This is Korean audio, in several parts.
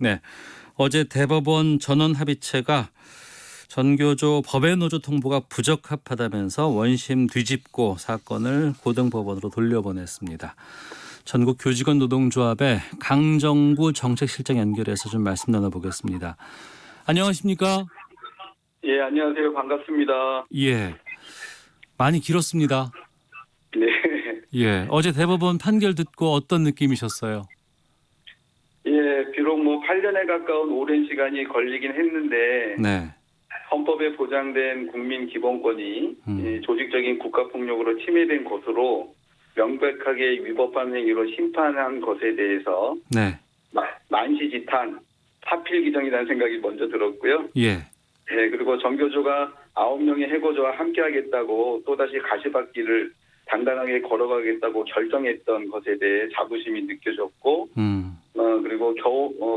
네, 어제 대법원 전원 합의체가 전교조 법외노조 통보가 부적합하다면서 원심 뒤집고 사건을 고등법원으로 돌려보냈습니다. 전국 교직원 노동조합의 강정구 정책실장 연결해서 좀 말씀 나눠보겠습니다. 안녕하십니까? 예, 안녕하세요. 반갑습니다. 예, 많이 길었습니다. 네. 예, 어제 대법원 판결 듣고 어떤 느낌이셨어요? 예, 비록 8년에 가까운 오랜 시간이 걸리긴 했는데 네, 헌법에 보장된 국민 기본권이 조직적인 국가폭력으로 침해된 것으로 명백하게 위법한 행위로 심판한 것에 대해서 네, 만시지탄, 사필기정이라는 생각이 먼저 들었고요. 예, 네, 그리고 정교조가 9명의 해고조와 함께하겠다고 또다시 가시밭길을 당당하게 걸어가겠다고 결정했던 것에 대해 자부심이 느껴졌고, 그리고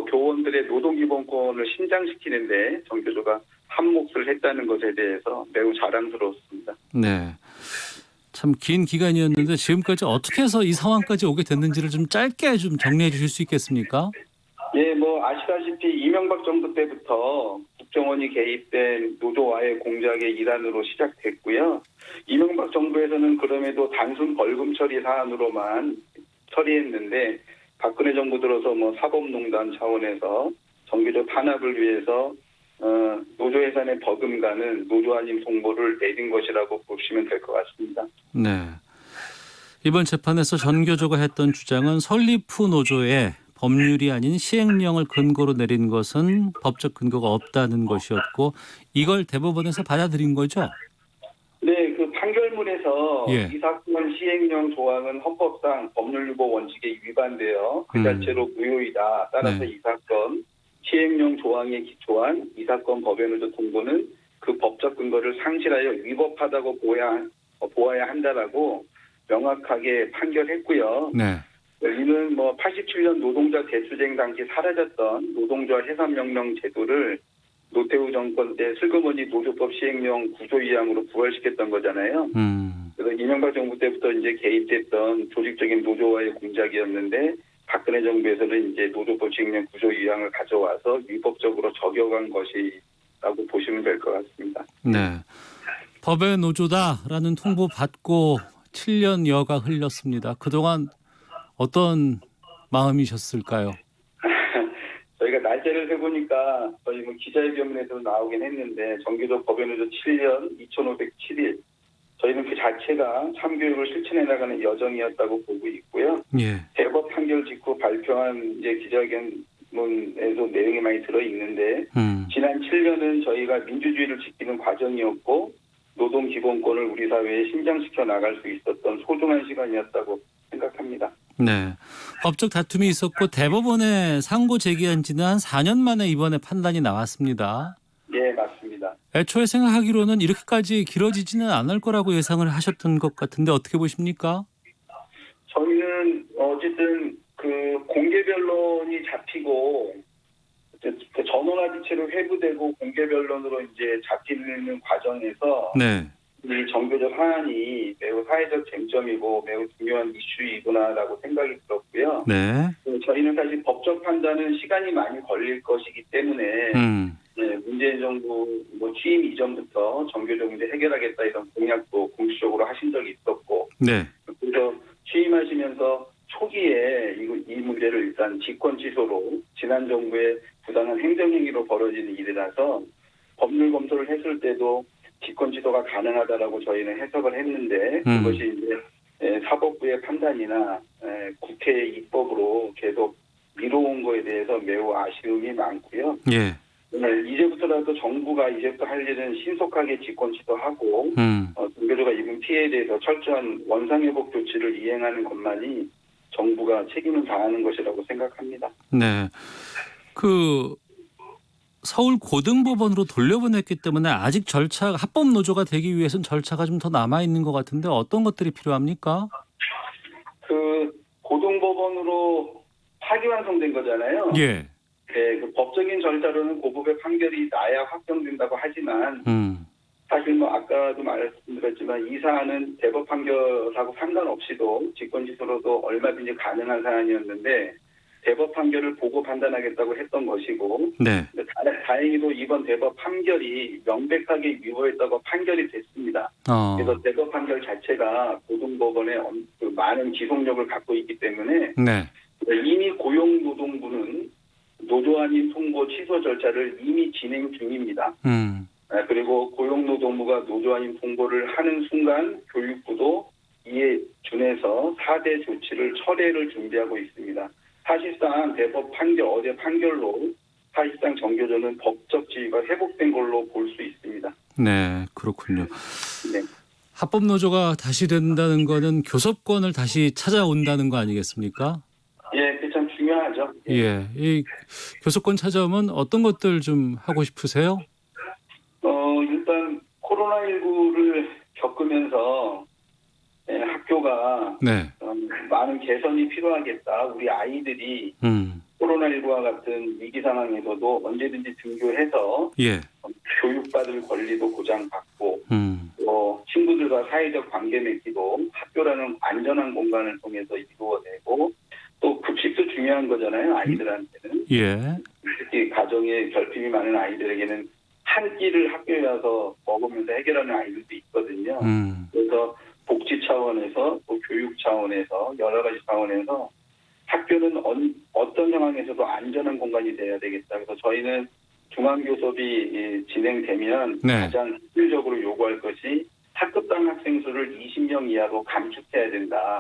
교원들의 노동기본권을 신장시키는데 정교조가 한 몫을 했다는 것에 대해서 매우 자랑스러웠습니다. 네. 참 긴 기간이었는데 지금까지 어떻게 해서 이 상황까지 오게 됐는지를 좀 짧게 좀 정리해 주실 수 있겠습니까? 예, 아시다시피 이명박 정부 때부터 국정원이 개입된 노조와의 공작의 일환으로 시작됐고요. 이명박 정부에서는 그럼에도 단순 벌금 처리 사안으로만 처리했는데 박근혜 정부 들어서 사법농단 차원에서 정규조 탄압을 위해서 노조 예산의 버금가는 노조 아닌 통보를 내린 것이라고 보시면 될 것 같습니다. 네. 이번 재판에서 전교조가 했던 주장은 설립 후 노조에 법률이 아닌 시행령을 근거로 내린 것은 법적 근거가 없다는 것이었고 이걸 대법원에서 받아들인 거죠? 네, 그 판결문에서 예. 이 사건 시행령 조항은 헌법상 법률유보 원칙에 위반되어 그 자체로 무효이다. 따라서 네. 이 사건 시행령 조항에 기초한 이 사건 법외노조 통보는 그 법적 근거를 상실하여 위법하다고 보아야 한다라고 명확하게 판결했고요. 네. 이는 87년 노동자 대투쟁 당시 사라졌던 노동조합 해산명령 제도를 노태우 정권 때 슬그머니 노조법 시행령 구조위항으로 부활시켰던 거잖아요. 그래서 이명박 정부 때부터 이제 개입됐던 조직적인 노조와의 공작이었는데 박근혜 정부에서는 이제 노조법 시행령 구조위항을 가져와서 위법적으로 적용한 것이라고 보시면 될 것 같습니다. 네. 법의 노조다라는 통보 받고 7년여가 흘렀습니다. 그동안 어떤 마음이셨을까요? 저희가 날짜를 세보니까 저희 기자회견문에도 나오긴 했는데 정규조 법외노조 7년 2507일 저희는 그 자체가 참교육을 실천해 나가는 여정이었다고 보고 있고요. 예. 대법 판결 직후 발표한 이제 기자회견문에도 내용이 많이 들어 있는데 지난 7년은 저희가 민주주의를 지키는 과정이었고 노동 기본권을 우리 사회에 신장시켜 나갈 수 있었던 소중한 시간이었다고 생각합니다. 네. 법적 다툼이 있었고 대법원에 상고 제기한 지는 한 4년 만에 이번에 판단이 나왔습니다. 네, 맞습니다. 애초에 생각하기로는 이렇게까지 길어지지는 않을 거라고 예상을 하셨던 것 같은데 어떻게 보십니까? 저희는 어쨌든 그 공개 변론이 잡히고 그 전원합의체로 회부되고 공개 변론으로 이제 잡히는 과정에서 네. 이 정교조 사안이 매우 사회적 쟁점이고 매우 중요한 이슈이구나라고 생각이 들었고요. 네. 저희는 사실 법적 판단은 시간이 많이 걸릴 것이기 때문에 문재인 정부 취임 이전부터 정교조 문제 해결하겠다 이런 공약도 공식적으로 하신 적이 있었고 네. 그래서 취임하시면서 초기에 이 문제를 일단 직권 취소로 지난 정부의 부당한 행정행위로 벌어지는 일이라서 법률 검토를 했을 때도 직권 취소가 가능하다라고 저희는 해석을 했는데 그것이 이제 사법부의 판단이나 국회 입법으로 계속 미뤄온 거에 대해서 매우 아쉬움이 많고요. 예. 이제부터라도 정부가 이제부터 할 일은 신속하게 직권 취소하고 정교조가 입은 피해에 대해서 철저한 원상회복 조치를 이행하는 것만이 정부가 책임을 다하는 것이라고 생각합니다. 네. 그 서울 고등법원으로 돌려보냈기 때문에 아직 절차 합법 노조가 되기 위해서는 절차가 좀 더 남아 있는 것 같은데 어떤 것들이 필요합니까? 그 고등법원으로 파기환송된 거잖아요. 예. 네, 그 법적인 절차로는 고법의 판결이 나야 확정된다고 하지만 사실 아까도 말씀드렸지만 이 사안은 대법 판결하고 상관없이도 직권 취소로도 얼마든지 가능한 사안이었는데 대법 판결을 보고 판단하겠다고 했던 것이고 네. 근데 다행히도 이번 대법 판결이 명백하게 위법했다고 판결이 됐습니다. 그래서 대법 판결 자체가 고등법원에 많은 기속력을 갖고 있기 때문에 네. 이미 고용노동부는 노조안인 통보 취소 절차를 이미 진행 중입니다. 그리고 고용노동부가 노조안인 통보를 하는 순간 교육부도 이에 준해서 4대 조치를 철회를 준비하고 있습니다. 사실상 대법 판결, 어제 판결로 사실상 정교조는 법적 지위가 회복된 걸로 볼 수 있습니다. 네, 그렇군요. 네. 합법 노조가 다시 된다는 거는 교섭권을 다시 찾아온다는 거 아니겠습니까? 예, 그게 참 중요하죠. 예, 이 교섭권 찾아오면 어떤 것들 좀 하고 싶으세요? 일단 코로나19를 겪으면서 학교가 네. 많은 개선이 필요하겠다. 우리 아이들이 코로나19와 같은 위기 상황에서도 언제든지 등교해서 예. 교육받을 권리도 보장받고 또 친구들과 사회적 관계 맺기도 학교라는 안전한 공간을 통해서 이루어내고 또 급식도 중요한 거잖아요. 아이들한테는. 예. 특히 가정에 결핍이 많은 아이들에게는 한 끼를 학교에 와서 먹으면서 해결하는 아이들도 있거든요. 그래서 복지 차원에서 또 교육 차원에서 여러 가지 차원에서 학교는 어떤 상황에서도 안전한 공간이 돼야 되겠다. 그래서 저희는 중앙교섭이 진행되면 네. 가장 실질적으로 요구할 것이 학급당 학생 수를 20명 이하로 감축해야 된다.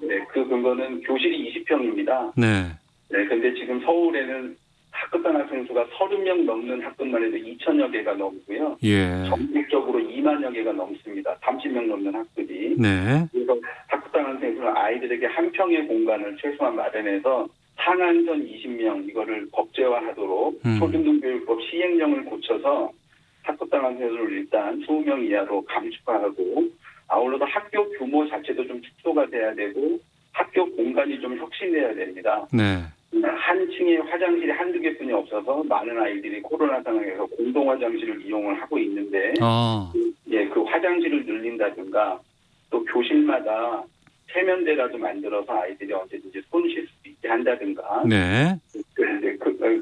네, 그 근거는 교실이 20평입니다. 네. 네, 근데 지금 서울에는 학급당 학생 수가 30명 넘는 학급만 해도 2,000여 개가 넘고요. 예. 전국적으로 2만여 개가 넘습니다. 30명 넘는 학급이. 네. 그래서 학급당 학생 수는 아이들에게 한 평의 공간을 최소한 마련해서 상한선 20명 이거를 법제화하도록 초중등교육법 시행령을 고쳐서 학급당 학생 수를 일단 20명 이하로 감축하고 아울러서 학교 규모 자체도 좀 축소가 돼야 되고 학교 공간이 좀 혁신돼야 됩니다. 네. 한 층에 화장실이 한두 개뿐이 없어서 많은 아이들이 코로나 상황에서 공동 화장실을 이용을 하고 있는데 예, 그 화장실을 늘린다든가 또 교실마다 세면대라도 만들어서 아이들이 언제든지 손 쉴 수 있게 한다든가 네.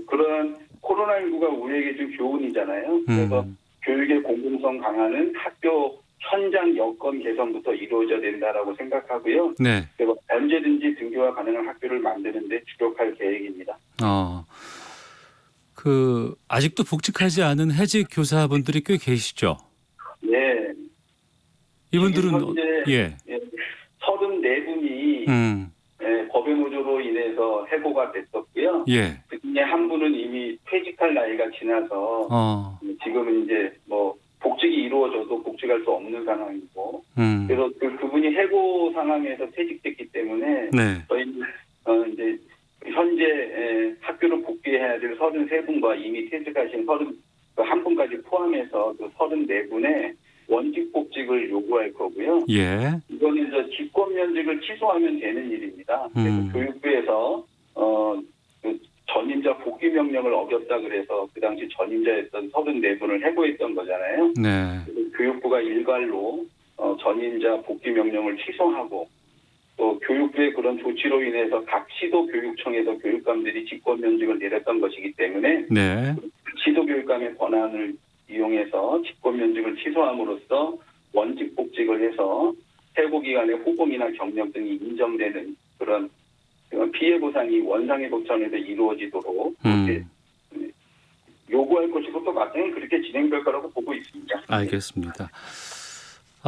그런 코로나19가 우리에게 준 교훈이잖아요. 그래서 교육의 공공성 강화는 학교 현장 여건 개선부터 이루어져야 된다라고 생각하고요. 네. 그리고 언제든지 등교가 가능한 학교를 만드는 데 주력할 계획입니다. 아직도 복직하지 않은 해직 교사분들이 꽤 계시죠? 네. 이분들은 현재 34분이 법의 노조로 인해서 해고가 됐었고요. 예. 그중에 한 분은 이미 퇴직할 나이가 지나서 지금은 이제 뭐 복직이 이루어져도 복직할 수 없는 상황이고 그래서 그분이 해고 상황에서 퇴직됐기 때문에 네. 저희는 이제 현재 학교로 복귀해야 될 33분과 이미 퇴직하신 31분까지 포함해서 그 34분의 원직 복직을 요구할 거고요. 예. 이거는 직권 면직을 취소하면 되는 일입니다. 그래서 교육부에서 그 전임자 복귀 명령을 어겼다 그래서 그 당시 전임자였던 34분을 해고했던 거잖아요. 네. 그래서 교육부가 일괄로 전임자 복귀 명령을 취소하고 또 교육부의 그런 조치로 인해서 각 시도교육청에서 교육감들이 직권면직을 내렸던 것이기 때문에 네. 시도교육감의 권한을 이용해서 직권면직을 취소함으로써 원직 복직을 해서 해고 기간에 호봉이나 경력 등이 인정되는 그런 피해 보상이 원상회복 차원에서 이루어지도록 그렇게 요구할 것이고 또 마땅히 그렇게 진행될 거라고 보고 있습니다. 알겠습니다.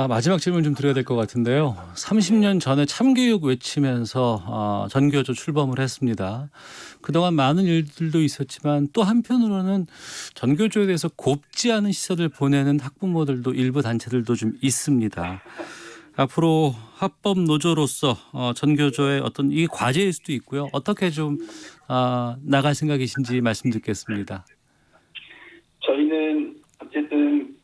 마지막 질문 좀 드려야 될 것 같은데요. 30년 전에 참교육 외치면서 전교조 출범을 했습니다. 그동안 많은 일들도 있었지만 또 한편으로는 전교조에 대해서 곱지 않은 시선을 보내는 학부모들도 일부 단체들도 좀 있습니다. 앞으로 합법 노조로서 전교조의 어떤 이 과제일 수도 있고요. 어떻게 좀 나갈 생각이신지 말씀 듣겠습니다. 저희는 어쨌든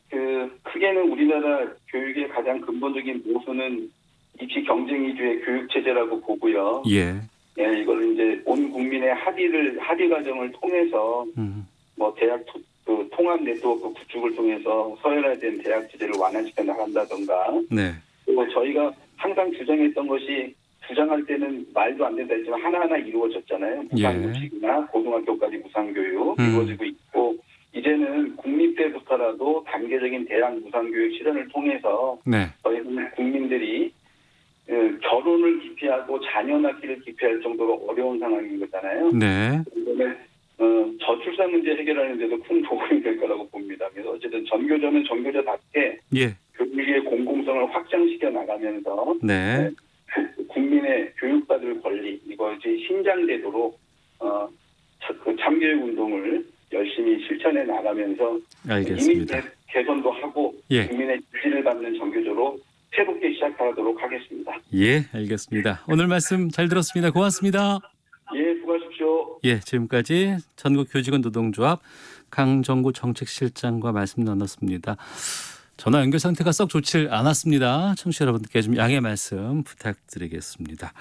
크게는 우리나라 교육의 가장 근본적인 모순은 입시 경쟁 위주의 교육 체제라고 보고요. 예. 예, 이걸 이제 온 국민의 합의 과정을 통해서 뭐 대학 통합 네트워크 구축을 통해서 서열화된 대학 체제를 완화시켜 나간다던가. 네. 그리고 저희가 항상 주장했던 것이 주장할 때는 말도 안 된다 했지만 하나하나 이루어졌잖아요. 무상급식이나 고등학교까지 무상교육 이루어지고 있고 이제는 국립 때부터라도 단계적인 대학 무상교육 실현을 통해서 네. 저희 국민들이 결혼을 기피하고 자녀 낳기를 기피할 정도로 어려운 상황인 거잖아요. 네. 그다음에 저출산 문제 해결하는 데도 큰 도움이 될 거라고 봅니다. 그래서 어쨌든 전교조는 전교조답게 예. 교육의 공공성을 확장시켜 나가면서 네. 국민의 교육받을 권리 이것이 신장되도록 그 참교육 운동을 열심히 실천해 나가면서 알겠습니다. 이미 개선도 하고 예. 국민의 지지를 받는 전교조로 새롭게 시작하도록 하겠습니다. 예, 알겠습니다. 오늘 말씀 잘 들었습니다. 고맙습니다. 예, 수고하십시오. 예, 지금까지 전국교직원 노동조합 강정구 정책실장과 말씀 나눴습니다. 전화 연결 상태가 썩 좋지 않았습니다. 청취자 여러분들께 좀 양해 말씀 부탁드리겠습니다.